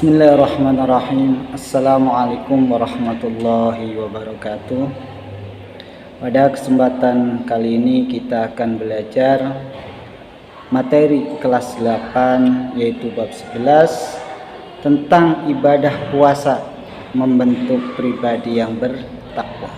Bismillahirrahmanirrahim. Assalamualaikum warahmatullahi wabarakatuh. Pada kesempatan kali ini kita akan belajar materi kelas 8 yaitu bab 11 tentang ibadah puasa membentuk pribadi yang bertakwa.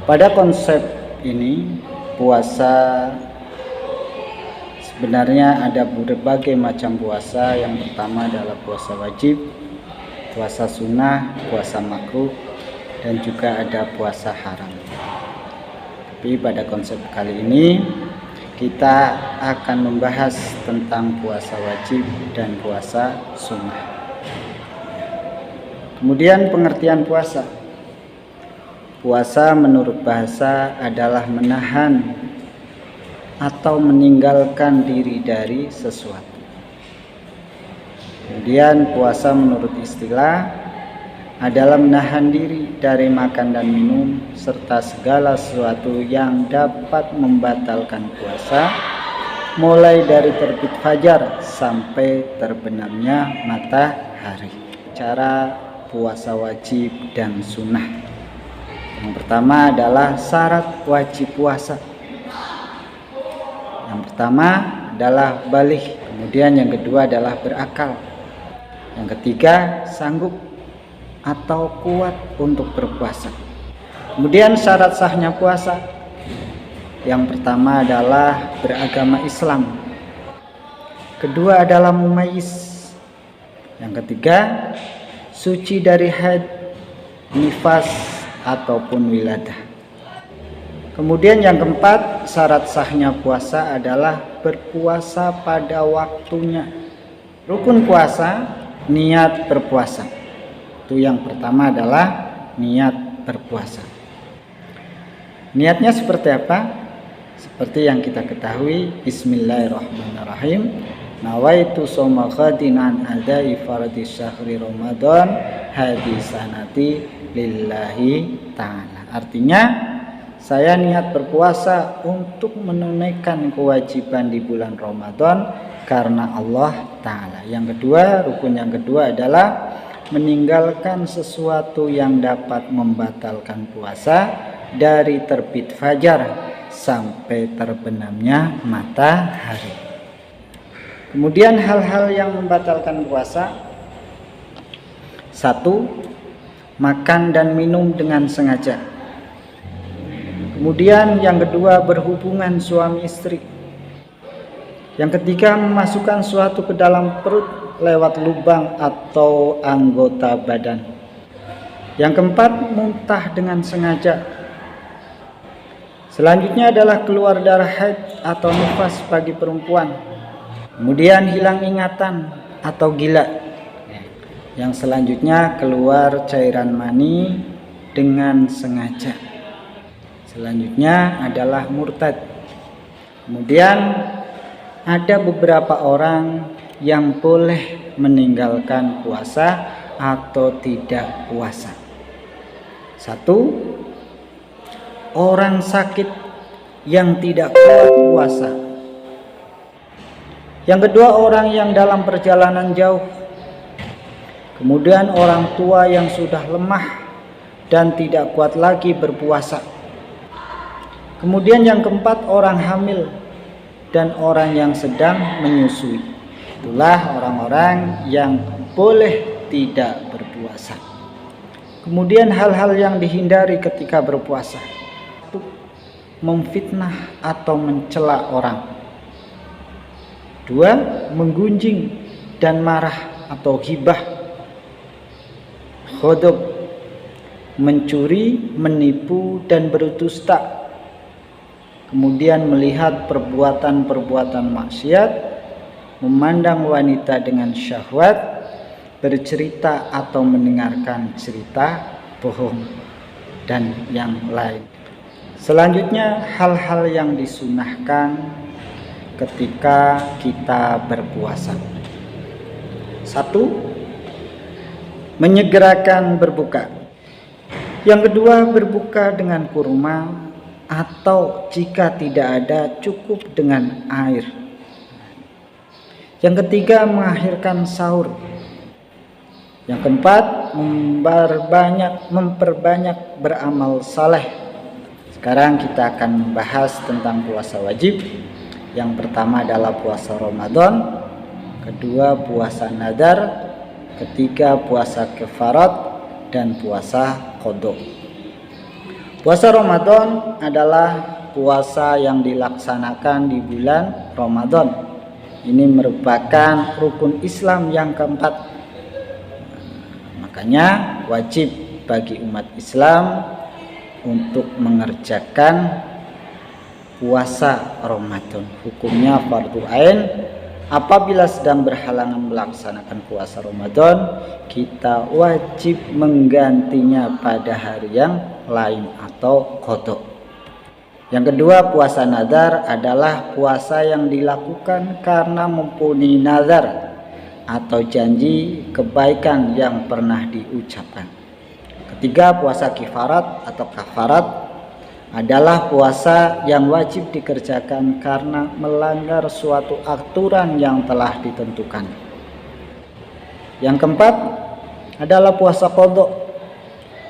Pada konsep ini puasa sebenarnya ada berbagai macam puasa. Yang pertama adalah puasa wajib, puasa sunnah, puasa makruh, dan juga ada puasa haram. Tapi pada konsep kali ini kita akan membahas tentang puasa wajib dan puasa sunnah. Kemudian pengertian puasa. Puasa menurut bahasa adalah menahan atau meninggalkan diri dari sesuatu. Kemudian puasa menurut istilah adalah menahan diri dari makan dan minum serta segala sesuatu yang dapat membatalkan puasa, mulai dari terbit fajar sampai terbenamnya matahari. Cara puasa wajib dan sunnah. Yang pertama adalah syarat wajib puasa. Yang pertama adalah baligh, kemudian yang kedua adalah berakal, yang ketiga sanggup atau kuat untuk berpuasa. Kemudian syarat sahnya puasa, yang pertama adalah beragama Islam, kedua adalah mumayyiz, yang ketiga suci dari haid, nifas ataupun wiladah. Kemudian yang keempat, syarat sahnya puasa adalah berpuasa pada waktunya. Rukun puasa, niat berpuasa. Itu yang pertama adalah niat berpuasa. Niatnya seperti apa? Seperti yang kita ketahui, Bismillahirrahmanirrahim. Nawaitu shoma ghadin an adai fardhi syahri Ramadan hadisanati lillahi ta'ala. Artinya, saya niat berpuasa untuk menunaikan kewajiban di bulan Ramadan karena Allah Ta'ala. Yang kedua, rukun yang kedua adalah meninggalkan sesuatu yang dapat membatalkan puasa dari terbit fajar sampai terbenamnya matahari. Kemudian hal-hal yang membatalkan puasa. 1. Makan dan minum dengan sengaja. Kemudian yang kedua, berhubungan suami istri. Yang ketiga, memasukkan sesuatu ke dalam perut lewat lubang atau anggota badan. Yang keempat, muntah dengan sengaja. Selanjutnya adalah keluar darah haid atau nifas bagi perempuan. Kemudian hilang ingatan atau gila. Yang selanjutnya keluar cairan mani dengan sengaja. Selanjutnya adalah murtad. Kemudian ada beberapa orang yang boleh meninggalkan puasa atau tidak puasa. 1. Orang sakit yang tidak kuat puasa. Yang kedua, orang yang dalam perjalanan jauh. Kemudian orang tua yang sudah lemah dan tidak kuat lagi berpuasa. Kemudian yang keempat, orang hamil dan orang yang sedang menyusui. Itulah orang-orang yang boleh tidak berpuasa. Kemudian hal-hal yang dihindari ketika berpuasa. 1. Memfitnah atau mencela orang. 2. Menggunjing dan marah atau ghibah. Ghadab, mencuri, menipu dan berdusta. Kemudian melihat perbuatan-perbuatan maksiat, memandang wanita dengan syahwat, bercerita atau mendengarkan cerita bohong, dan yang lain. Selanjutnya, hal-hal yang disunahkan ketika kita berpuasa. 1. Menyegerakan berbuka. Yang kedua, berbuka dengan kurma, atau jika tidak ada cukup dengan air. Yang ketiga, mengakhirkan sahur. Yang keempat, memperbanyak beramal saleh. Sekarang kita akan membahas tentang puasa wajib. Yang pertama adalah puasa Ramadan, kedua puasa nadar, ketiga puasa kafarat, dan puasa qada. Puasa Ramadan adalah puasa yang dilaksanakan di bulan Ramadan. Ini merupakan rukun Islam yang keempat. Makanya wajib bagi umat Islam untuk mengerjakan puasa Ramadan. Hukumnya fardu ain. Apabila sedang berhalangan melaksanakan puasa Ramadan, kita wajib menggantinya pada hari yang lain atau qada. Yang kedua, puasa nadar adalah puasa yang dilakukan karena mempunyai nazar atau janji kebaikan yang pernah diucapkan. Ketiga, puasa kifarat atau kafarat adalah puasa yang wajib dikerjakan karena melanggar suatu aturan yang telah ditentukan. Yang keempat adalah puasa qada.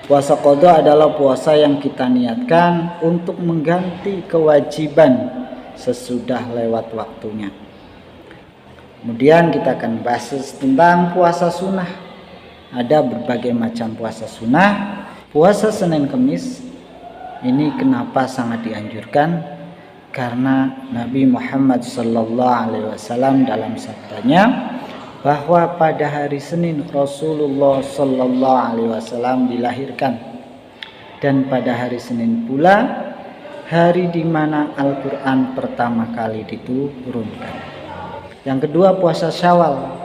Puasa qada adalah puasa yang kita niatkan untuk mengganti kewajiban sesudah lewat waktunya. Kemudian kita akan bahas tentang puasa sunnah. Ada berbagai macam puasa sunnah. Puasa Senin Kemis ini kenapa sangat dianjurkan? Karena Nabi Muhammad SAW dalam sabdanya bahwa pada hari Senin Rasulullah SAW dilahirkan, dan pada hari Senin pula hari di mana Al-Quran pertama kali diturunkan. Yang kedua, puasa Syawal.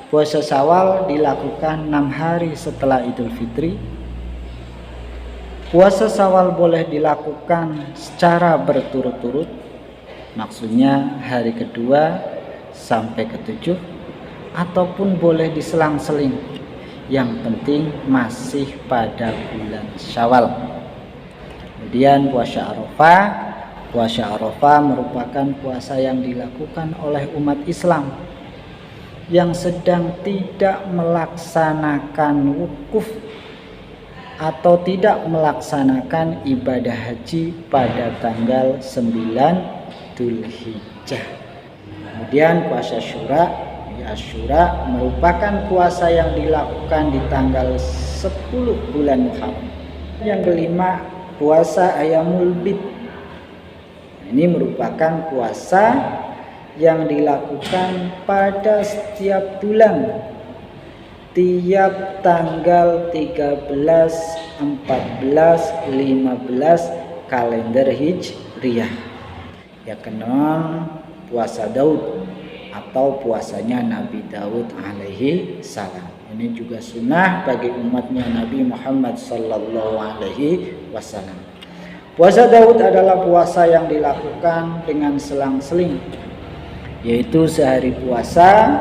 Puasa Syawal dilakukan 6 hari setelah Idul Fitri. Puasa Syawal boleh dilakukan secara berturut-turut, maksudnya hari kedua sampai ke-7, ataupun boleh diselang-seling. Yang penting masih pada bulan Syawal. Kemudian puasa Arafah. Puasa Arafah merupakan puasa yang dilakukan oleh umat Islam yang sedang tidak melaksanakan wukuf atau tidak melaksanakan ibadah haji pada tanggal 9 Dzulhijjah. Kemudian puasa Asyura. Asyura merupakan puasa yang dilakukan di tanggal 10 bulan Muharram. Yang kelima, puasa Ayyamul Bid. Ini merupakan puasa yang dilakukan pada setiap bulan, tiap tanggal 13, 14, 15 kalender Hijriyah. Yang keenam, puasa Daud atau puasanya Nabi Daud alaihi salam. Ini juga sunnah bagi umatnya Nabi Muhammad sallallahu alaihi wasallam. Puasa Daud adalah puasa yang dilakukan dengan selang-seling, yaitu sehari puasa,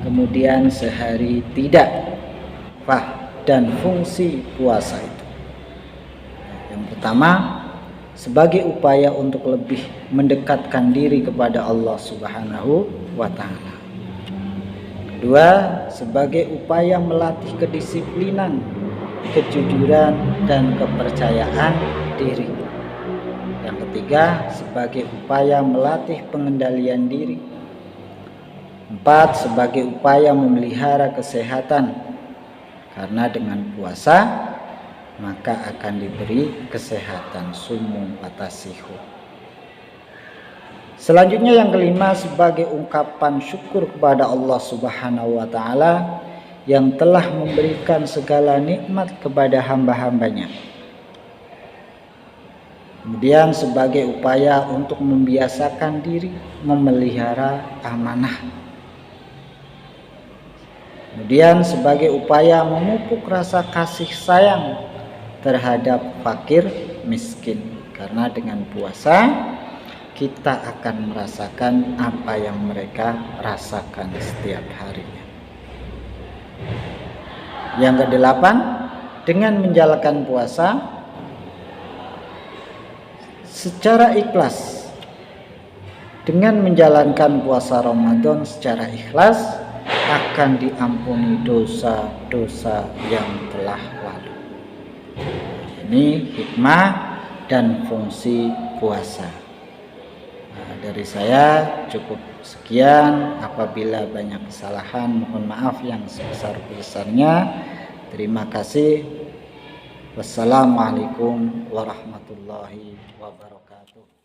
kemudian sehari tidak. Dan fungsi puasa itu, yang pertama, sebagai upaya untuk lebih mendekatkan diri kepada Allah Subhanahu wa Ta'ala. Kedua, sebagai upaya melatih kedisiplinan, kejujuran, dan kepercayaan diri. Yang ketiga, sebagai upaya melatih pengendalian diri. 4, sebagai upaya memelihara kesehatan, karena dengan puasa maka akan diberi kesehatan. Sumum patasihu. Selanjutnya yang kelima, sebagai ungkapan syukur kepada Allah Subhanahu wa Ta'ala yang telah memberikan segala nikmat kepada hamba-hambanya. Kemudian sebagai upaya untuk membiasakan diri memelihara amanah. Kemudian sebagai upaya memupuk rasa kasih sayang terhadap fakir miskin, karena dengan puasa kita akan merasakan apa yang mereka rasakan setiap harinya. Yang kedelapan, dengan menjalankan puasa secara ikhlas Dengan menjalankan puasa Ramadan secara ikhlas akan diampuni dosa-dosa yang telah lalu. Ini hikmah dan fungsi puasa. Dari saya cukup sekian. Apabila banyak kesalahan, mohon maaf yang sebesar-besarnya. Terima kasih. Wassalamualaikum warahmatullahi wabarakatuh.